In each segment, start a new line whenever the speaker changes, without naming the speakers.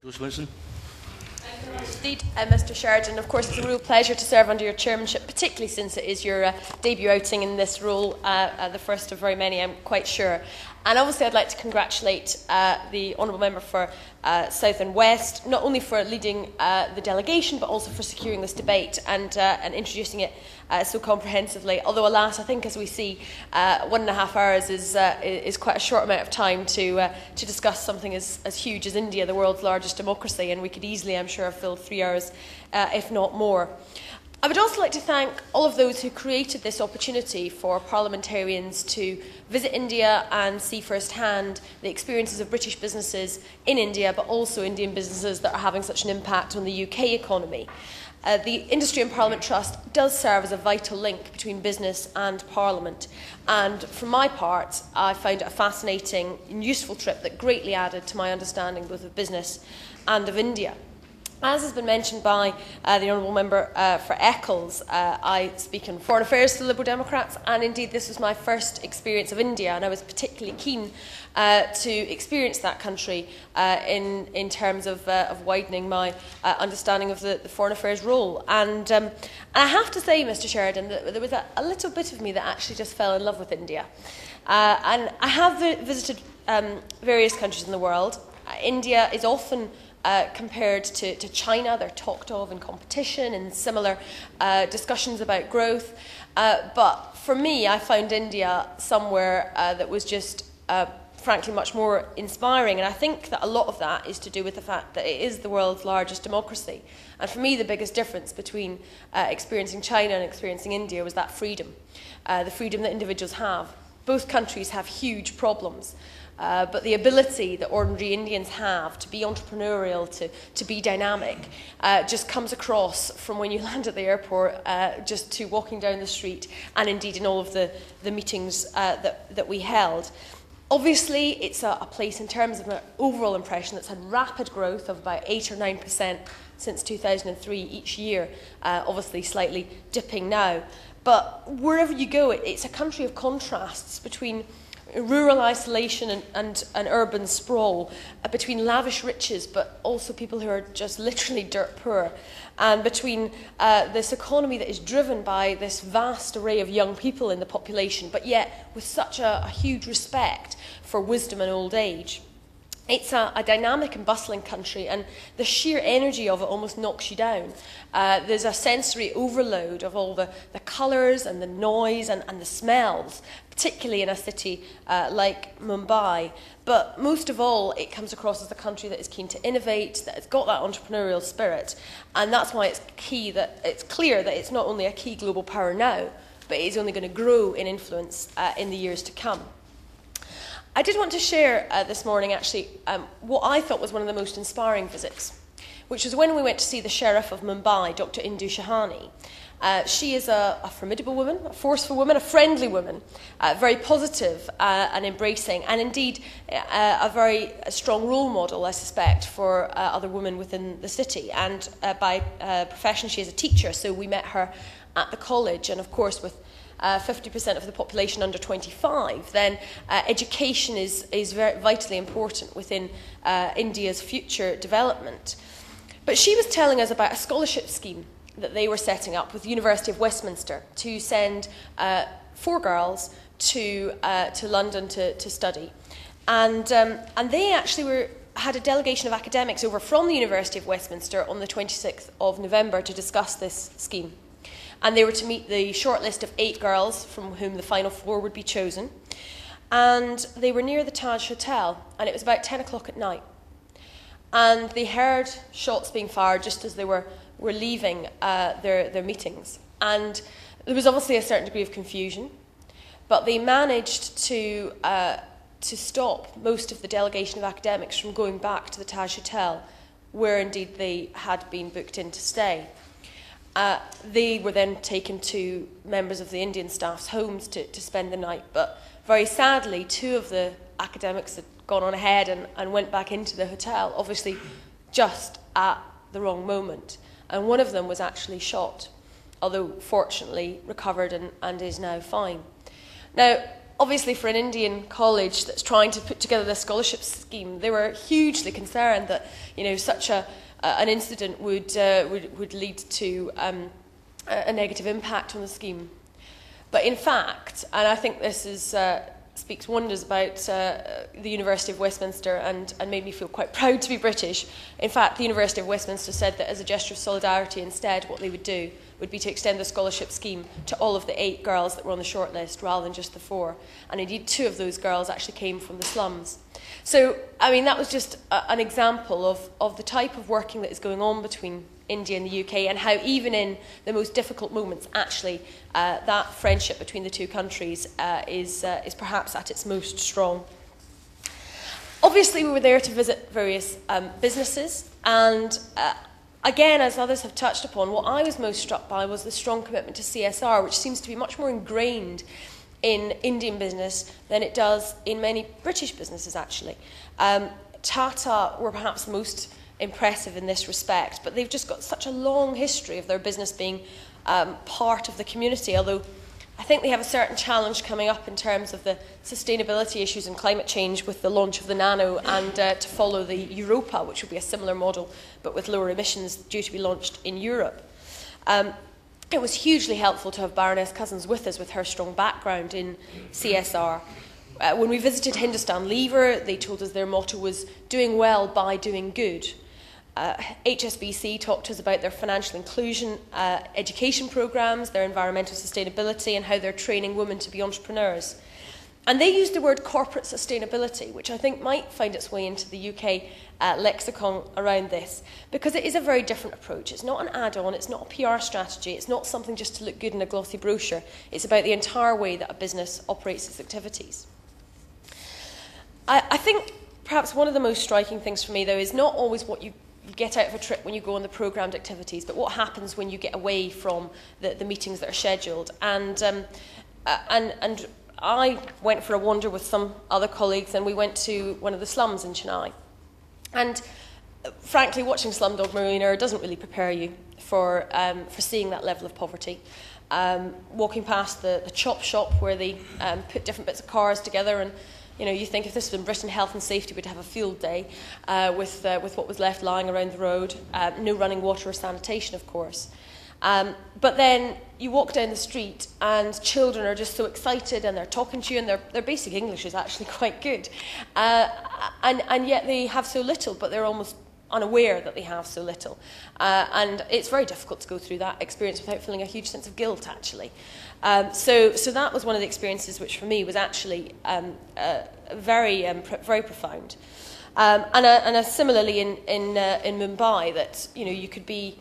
Swinson.
Indeed, Mr. Sheridan. Of course, it's a real pleasure to serve under your chairmanship, particularly since it is your debut outing in this role, the first of very many, I'm quite sure. And obviously, I'd like to congratulate the Honourable Member for South and West, not only for leading the delegation, but also for securing this debate and introducing it so comprehensively. Although, alas, I think, as we see, 1.5 hours is quite a short amount of time to discuss something as huge as India, the world's largest democracy, and we could easily, I'm sure, have filled 3 hours, if not more. I would also like to thank all of those who created this opportunity for parliamentarians to visit India and see firsthand the experiences of British businesses in India, but also Indian businesses that are having such an impact on the UK economy. The Industry and Parliament Trust does serve as a vital link between business and Parliament, and for my part, I found it a fascinating and useful trip that greatly added to my understanding both of business and of India. As has been mentioned by the Honourable Member for Eccles, I speak in foreign affairs to the Liberal Democrats, and indeed this was my first experience of India, and I was particularly keen to experience that country in terms of widening my understanding of the foreign affairs role. And I have to say, Mr. Sheridan, that there was a little bit of me that actually just fell in love with India. And I have visited various countries in the world. India is often compared to China. They're talked of in competition and similar discussions about growth. But for me, I found India somewhere that was just, frankly, much more inspiring. And I think that a lot of that is to do with the fact that it is the world's largest democracy. And for me, the biggest difference between experiencing China and experiencing India was that freedom, the freedom that individuals have. Both countries have huge problems. But the ability that ordinary Indians have to be entrepreneurial, to be dynamic, just comes across from when you land at the airport, just to walking down the street, and indeed in all of the meetings that we held. Obviously, it's a place in terms of an overall impression that's had rapid growth of about 8 or 9% since 2003 each year, obviously slightly dipping now. But wherever you go, it's a country of contrasts between rural isolation and urban sprawl, between lavish riches but also people who are just literally dirt poor, and between this economy that is driven by this vast array of young people in the population, but yet with such a huge respect for wisdom and old age. It's a dynamic and bustling country, and the sheer energy of it almost knocks you down. There's a sensory overload of all the colours and the noise and the smells, particularly in a city like Mumbai. But most of all, it comes across as a country that is keen to innovate, that has got that entrepreneurial spirit, and that's why it's clear that it's not only a key global power now, but it is only going to grow in influence in the years to come. I did want to share this morning, actually, what I thought was one of the most inspiring visits, which was when we went to see the Sheriff of Mumbai, Dr. Indu Shahani. She is a formidable woman, a forceful woman, a friendly woman, very positive and embracing, and indeed a very strong role model, I suspect, for other women within the city. And by profession, she is a teacher, so we met her at the college, and of course with 50% of the population under 25, then education is very vitally important within India's future development. But she was telling us about a scholarship scheme that they were setting up with the University of Westminster to send 4 girls to London to study. And they actually had a delegation of academics over from the University of Westminster on the 26th of November to discuss this scheme. And they were to meet the shortlist of 8 girls from whom the final 4 would be chosen. And they were near the Taj Hotel, and it was about 10 o'clock at night. And they heard shots being fired just as they were leaving their meetings. And there was obviously a certain degree of confusion, but they managed to stop most of the delegation of academics from going back to the Taj Hotel, where indeed they had been booked in to stay. They were then taken to members of the Indian staff's homes to spend the night, but very sadly 2 of the academics had gone on ahead and went back into the hotel, obviously just at the wrong moment. And one of them was actually shot, although fortunately recovered and is now fine. Now, obviously for an Indian college that's trying to put together this scholarship scheme, they were hugely concerned that, you know, such an incident would lead to a negative impact on the scheme. But in fact, and I think this is speaks wonders about the University of Westminster and made me feel quite proud to be British. In fact, the University of Westminster said that as a gesture of solidarity instead, what they would do would be to extend the scholarship scheme to all of the 8 girls that were on the shortlist rather than just the 4. And indeed 2 of those girls actually came from the slums. So, I mean, that was just an example of the type of working that is going on between India and the UK, and how even in the most difficult moments, actually, that friendship between the 2 countries is perhaps at its most strong. Obviously, we were there to visit various businesses, and again, as others have touched upon, what I was most struck by was the strong commitment to CSR, which seems to be much more ingrained in Indian business than it does in many British businesses, actually. Tata were perhaps the most impressive in this respect, but they've just got such a long history of their business being part of the community, although I think they have a certain challenge coming up in terms of the sustainability issues and climate change with the launch of the Nano, and to follow the Europa, which will be a similar model but with lower emissions, due to be launched in Europe. It was hugely helpful to have Baroness Cousins with us with her strong background in CSR. When we visited Hindustan Lever, they told us their motto was doing well by doing good. HSBC talked to us about their financial inclusion education programmes, their environmental sustainability, and how they're training women to be entrepreneurs. And they used the word corporate sustainability, which I think might find its way into the UK lexicon around this, because it is a very different approach. It's not an add-on, it's not a PR strategy, it's not something just to look good in a glossy brochure. It's about the entire way that a business operates its activities. I think perhaps one of the most striking things for me, though, is not always what you get out of a trip when you go on the programmed activities, but what happens when you get away from the meetings that are scheduled. And I went for a wander with some other colleagues, and we went to one of the slums in Chennai. And frankly, watching Slumdog Millionaire doesn't really prepare you for seeing that level of poverty. Walking past the chop shop where they put different bits of cars together, and you know, you think if this was in Britain, health and safety would have a field day with what was left lying around the road. No running water or sanitation, of course. But then you walk down the street and children are just so excited, and they're talking to you, and their basic English is actually quite good. And yet they have so little, but they're almost unaware that they have so little. And it's very difficult to go through that experience without feeling a huge sense of guilt, actually. So that was one of the experiences which for me was actually very profound. And similarly in Mumbai, that you could be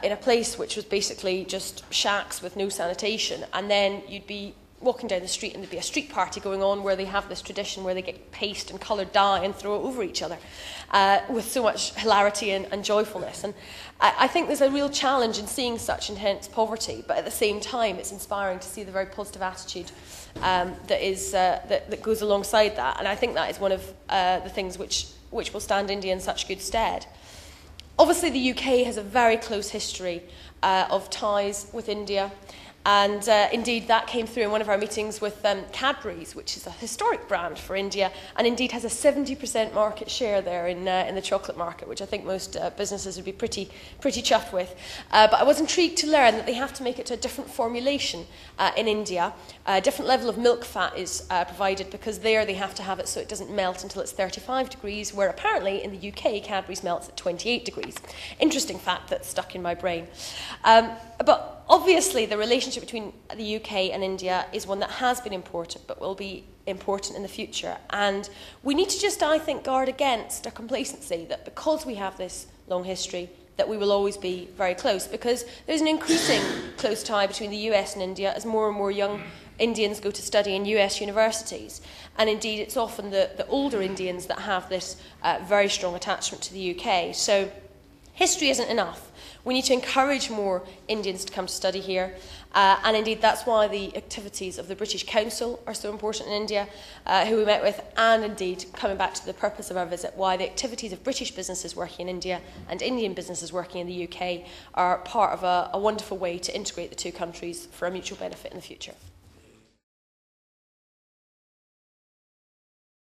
in a place which was basically just shacks with no sanitation, and then you'd be walking down the street and there'd be a street party going on where they have this tradition where they get paste and coloured dye and throw it over each other with so much hilarity and joyfulness. And I think there's a real challenge in seeing such intense poverty, but at the same time it's inspiring to see the very positive attitude that goes alongside that. And I think that is one of the things which will stand India in such good stead. Obviously the UK has a very close history of ties with India. And indeed, that came through in one of our meetings with Cadbury's, which is a historic brand for India, and indeed has a 70% market share there in the chocolate market, which I think most businesses would be pretty chuffed with. But I was intrigued to learn that they have to make it to a different formulation in India. A different level of milk fat is provided, because there they have to have it so it doesn't melt until it's 35 degrees, where apparently in the UK, Cadbury's melts at 28 degrees. Interesting fact that's stuck in my brain. But obviously, the relationship between the UK and India is one that has been important, but will be important in the future. And we need to just, I think, guard against a complacency that because we have this long history, that we will always be very close, because there's an increasing close tie between the US and India as more and more young Indians go to study in US universities. And indeed, it's often the older Indians that have this very strong attachment to the UK. So history isn't enough. We need to encourage more Indians to come to study here. And indeed, that's why the activities of the British Council are so important in India, who we met with, and indeed, coming back to the purpose of our visit, why the activities of British businesses working in India and Indian businesses working in the UK are part of a wonderful way to integrate the 2 countries for a mutual benefit in the future.